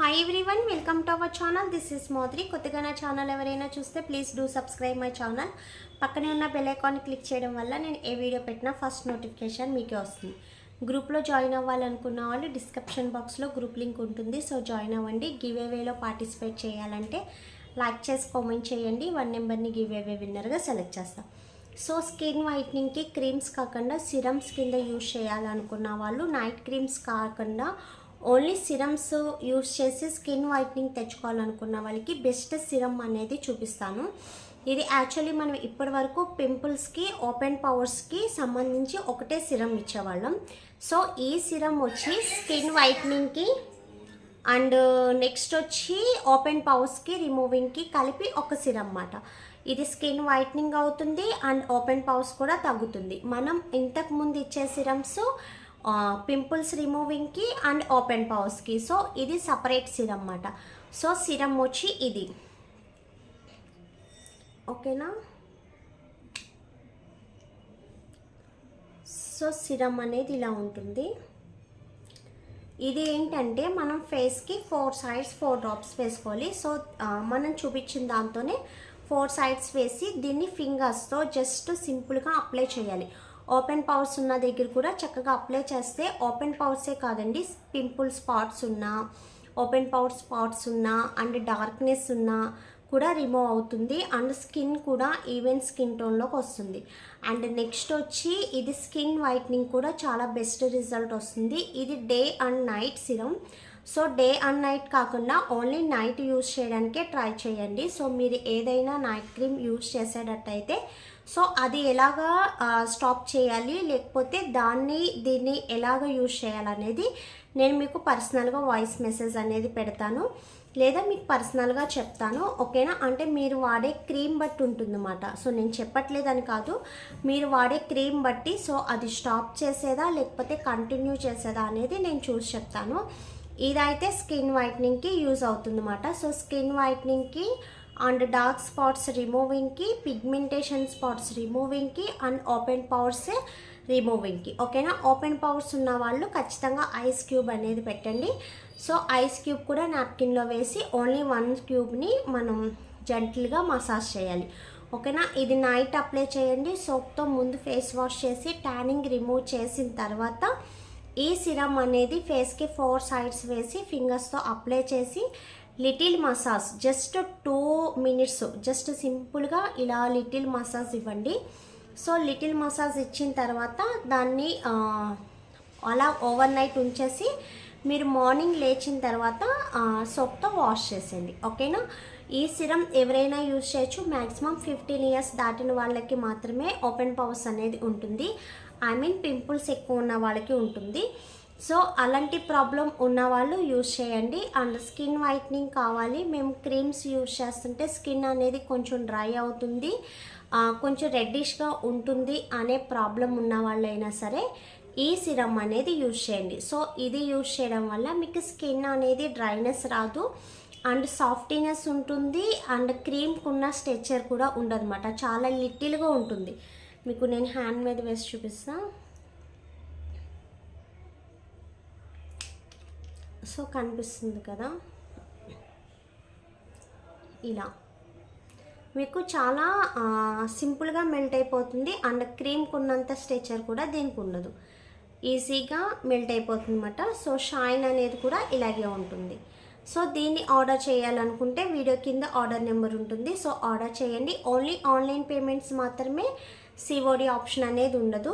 Hi everyone, welcome to our channel. This is Modri. కొత్తగా నా channel ఎవరైనా చూస్తే please do subscribe my channel. పక్కనే ఉన్న బెల్ ఐకాన్ క్లిక్ చేయడం వల్ల నేను ఏ వీడియో పెట్టినా ఫస్ట్ నోటిఫికేషన్ మీకే వస్తుంది. గ్రూప్లో జాయిన్ అవ్వాలనుకున్న వాళ్ళు డిస్క్రిప్షన్ బాక్స్లో గ్రూప్ లింక్ ఉంటుంది, సో జాయిన్ అవ్వండి. గివ్ అవేలో పార్టిసిపేట్ చేయాలంటే లైక్ చేసి కామెంట్ చేయండి. 1 నెంబర్ని గివ్ అవే విన్నర్గా సెలెక్ట్ చేస్తాం. సో స్కిన్ వైట్నింగ్కి క్రీమ్స్ కాకుండా సిరమ్స్ కింద యూజ్ చేయాలనుకున్న వాళ్ళు, నైట్ క్రీమ్స్ కాకుండా ఓన్లీ సిరమ్స్ యూజ్ చేసి స్కిన్ వైట్నింగ్ తెచ్చుకోవాలనుకున్న వాళ్ళకి బెస్ట్ సిరమ్ అనేది చూపిస్తాను. ఇది యాక్చువల్లీ మనం ఇప్పటి వరకు పింపుల్స్కి, ఓపెన్ పవర్స్కి సంబంధించి ఒకటే సిరమ్ ఇచ్చేవాళ్ళం. సో ఈ సిరమ్ వచ్చి స్కిన్ వైట్నింగ్కి అండ్ నెక్స్ట్ వచ్చి ఓపెన్ పవర్స్కి, రిమూవింగ్కి కలిపి ఒక సిరమ్ అన్నమాట. ఇది స్కిన్ వైట్నింగ్ అవుతుంది అండ్ ఓపెన్ పవర్స్ కూడా తగ్గుతుంది. మనం ఇంతకుముందు ఇచ్చే సిరమ్స్ పింపుల్స్ రిమూవింగ్కి అండ్ ఓపెన్ పవర్స్కి. సో ఇది సపరేట్ సిరమ్ అన్నమాట. సో సిరమ్ వచ్చి ఇది, ఓకేనా. సో సిరమ్ అనేది ఇలా ఉంటుంది. ఇది ఏంటంటే మనం ఫేస్కి 4 సైడ్స్ 4 డ్రాప్స్ వేసుకోవాలి. సో మనం చూపించిన దాంతోనే 4 సైడ్స్ వేసి దీన్ని ఫింగర్స్తో జస్ట్ సింపుల్గా అప్లై చేయాలి. ఓపెన్ పవర్స్ ఉన్న దగ్గర కూడా చక్కగా అప్లై చేస్తే ఓపెన్ పవర్సే కాదండి, పింపుల్ స్పాట్స్ ఉన్నా, ఓపెన్ పవర్ స్పాట్స్ ఉన్నా అండ్ డార్క్నెస్ ఉన్నా కూడా రిమూవ్ అవుతుంది. అండ్ స్కిన్ కూడా ఈవెన్ స్కిన్ టోన్లోకి వస్తుంది. అండ్ నెక్స్ట్ వచ్చి ఇది స్కిన్ వైట్నింగ్ కూడా చాలా బెస్ట్ రిజల్ట్ వస్తుంది. ఇది day and night serum. So day and night కాకుండా ఓన్లీ నైట్ యూజ్ చేయడానికే ట్రై చేయండి. సో మీరు ఏదైనా నైట్ క్రీమ్ యూజ్ చేసేటట్టయితే సో అది ఎలాగా స్టాప్ చేయాలి, లేకపోతే దీన్ని ఎలాగ యూజ్ చేయాలనేది నేను మీకు పర్సనల్గా వాయిస్ మెసేజ్ అనేది పెడతాను, లేదా మీకు పర్సనల్గా చెప్తాను, ఓకేనా. అంటే మీరు వాడే క్రీమ్ బట్టి ఉంటుందన్నమాట. సో నేను చెప్పట్లేదని కాదు, మీరు వాడే క్రీమ్ బట్టి సో అది స్టాప్ చేసేదా లేకపోతే కంటిన్యూ చేసేదా అనేది నేను చూసి చెప్తాను. ఇదైతే స్కిన్ వైట్నింగ్కి యూజ్ అవుతుందన్నమాట. సో స్కిన్ వైట్నింగ్కి అండ్ డార్క్ స్పాట్స్ రిమూవింగ్కి, పిగ్మెంటేషన్ స్పాట్స్ రిమూవింగ్కి అండ్ ఓపెన్ పవర్స్ రిమూవింగ్కి, ఓకేనా. ఓపెన్ పవర్స్ ఉన్న వాళ్ళు ఖచ్చితంగా ఐస్ క్యూబ్ అనేది పెట్టండి. సో ఐస్ క్యూబ్ కూడా నాప్కిన్లో వేసి ఓన్లీ 1 క్యూబ్ని మనం జెంటిల్గా మసాజ్ చేయాలి, ఓకేనా. ఇది నైట్ అప్లై చేయండి. సోప్తో ముందు ఫేస్ వాష్ చేసి ట్యానింగ్ రిమూవ్ చేసిన తర్వాత ఈ సిరమ్ అనేది ఫేస్కి 4 సైడ్స్ వేసి ఫింగర్స్తో అప్లై చేసి little massage just 2 minutes just సింపుల్గా ఇలా లిటిల్ మసాజ్ ఇవ్వండి. సో లిటిల్ మసాజ్ ఇచ్చిన తర్వాత దాన్ని అలా ఓవర్ నైట్ ఉంచేసి మీరు మార్నింగ్ లేచిన తర్వాత సోప్తో వాష్ చేసేయండి, ఓకేనా. ఈ సిరమ్ ఎవరైనా యూజ్ చేయొచ్చు. మ్యాక్సిమం 15 ఇయర్స్ దాటిన వాళ్ళకి మాత్రమే ఓపెన్ పవర్స్ అనేది ఉంటుంది, ఐ మీన్ పింపుల్స్ ఎక్కువ ఉన్న వాళ్ళకి ఉంటుంది. సో అలాంటి ప్రాబ్లం ఉన్న వాళ్ళు యూజ్ చేయండి. అండ్ స్కిన్ వైట్నింగ్ కావాలి, మేము క్రీమ్స్ యూజ్ చేస్తుంటే స్కిన్ అనేది కొంచెం డ్రై అవుతుంది, కొంచెం రెడ్డిష్గా ఉంటుంది అనే ప్రాబ్లం ఉన్న వాళ్ళైనా సరే ఈ సిరమ్ అనేది యూజ్ చేయండి. సో ఇది యూజ్ చేయడం వల్ల మీకు స్కిన్ అనేది డ్రైనెస్ రాదు అండ్ సాఫ్టీనెస్ ఉంటుంది అండ్ క్రీమ్కి ఉన్న స్ట్రెచర్ కూడా ఉండదన్నమాట. చాలా లిటిల్గా ఉంటుంది. మీకు నేను హ్యాండ్ మీద వేసి చూపిస్తాను. సో కనిపిస్తుంది కదా, ఇలా మీకు చాలా సింపుల్గా మెల్ట్ అయిపోతుంది అండ్ క్రీమ్కి ఉన్నంత స్ట్రెచర్ కూడా దీనికి ఉండదు, ఈజీగా మెల్ట్ అయిపోతుంది అన్నమాట. సో షైన్ అనేది కూడా ఇలాగే ఉంటుంది. సో దీన్ని ఆర్డర్ చేయాలనుకుంటే వీడియో కింద ఆర్డర్ నెంబర్ ఉంటుంది, సో ఆర్డర్ చేయండి. ఓన్లీ ఆన్లైన్ పేమెంట్స్ మాత్రమే, సిఓడి ఆప్షన్ అనేది ఉండదు,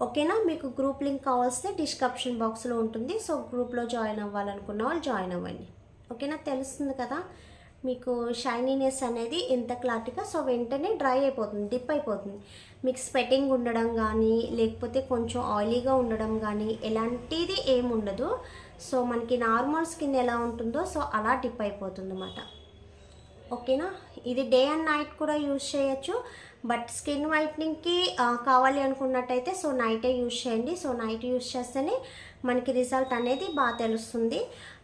ఓకేనా. మీకు గ్రూప్ లింక్ కావాల్సిన డిస్క్రిప్షన్ బాక్స్లో ఉంటుంది. సో గ్రూప్లో జాయిన్ అవ్వాలనుకున్న వాళ్ళు జాయిన్ అవ్వండి, ఓకేనా. తెలుస్తుంది కదా మీకు షైనీనెస్ అనేది ఎంత క్లారిటీగా. సో వెంటనే డ్రై అయిపోతుంది, డిప్ అయిపోతుంది. మీకు స్వెటింగ్ ఉండడం కానీ లేకపోతే కొంచెం ఆయిలీగా ఉండడం కానీ ఎలాంటిది ఏమి ఉండదు. సో మనకి నార్మల్ స్కిన్ ఎలా ఉంటుందో సో అలా డిప్ అయిపోతుంది అన్నమాట, ఓకేనా. ఇది డే అండ్ నైట్ కూడా యూజ్ చేయొచ్చు, బట్ స్కిన్ వైట్నింగ్కి కావాలి అనుకున్నట్టయితే సో నైటే యూజ్ చేయండి. సో నైట్ యూజ్ చేస్తేనే మనకి రిజల్ట్ అనేది బాగా తెలుస్తుంది.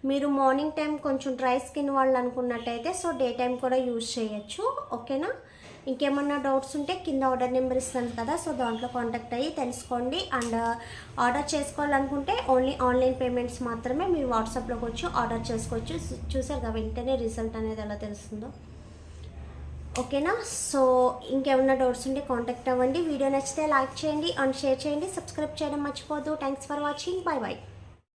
మీరు మార్నింగ్ టైం కొంచెం డ్రై స్కిన్ వాళ్ళు అనుకున్నట్టయితే సో డే టైం కూడా యూజ్ చేయొచ్చు, ఓకేనా. ఇంకేమన్నా డౌట్స్ ఉంటే కింద ఆర్డర్ నెంబర్ ఇస్తాను కదా, సో దాంట్లో కాంటాక్ట్ అయ్యి తెలుసుకోండి. అండ్ ఆర్డర్ చేసుకోవాలనుకుంటే ఓన్లీ ఆన్లైన్ పేమెంట్స్ మాత్రమే, మీరు వాట్సాప్లోకి వచ్చి ఆర్డర్ చేసుకోవచ్చు. చూసారు కదా వెంటనే రిజల్ట్ అనేది ఎలా తెలుస్తుందో. ఓకేనా? సో ఇంకేమన్నా డౌట్స్ ఉంటే కాంటాక్ట్ అవ్వండి. వీడియో నచ్చితే లైక్ చేయండి అండ్ షేర్ చేయండి, సబ్స్క్రైబ్ చేయడం మర్చిపోద్దు. Thanks for watching. Bye by.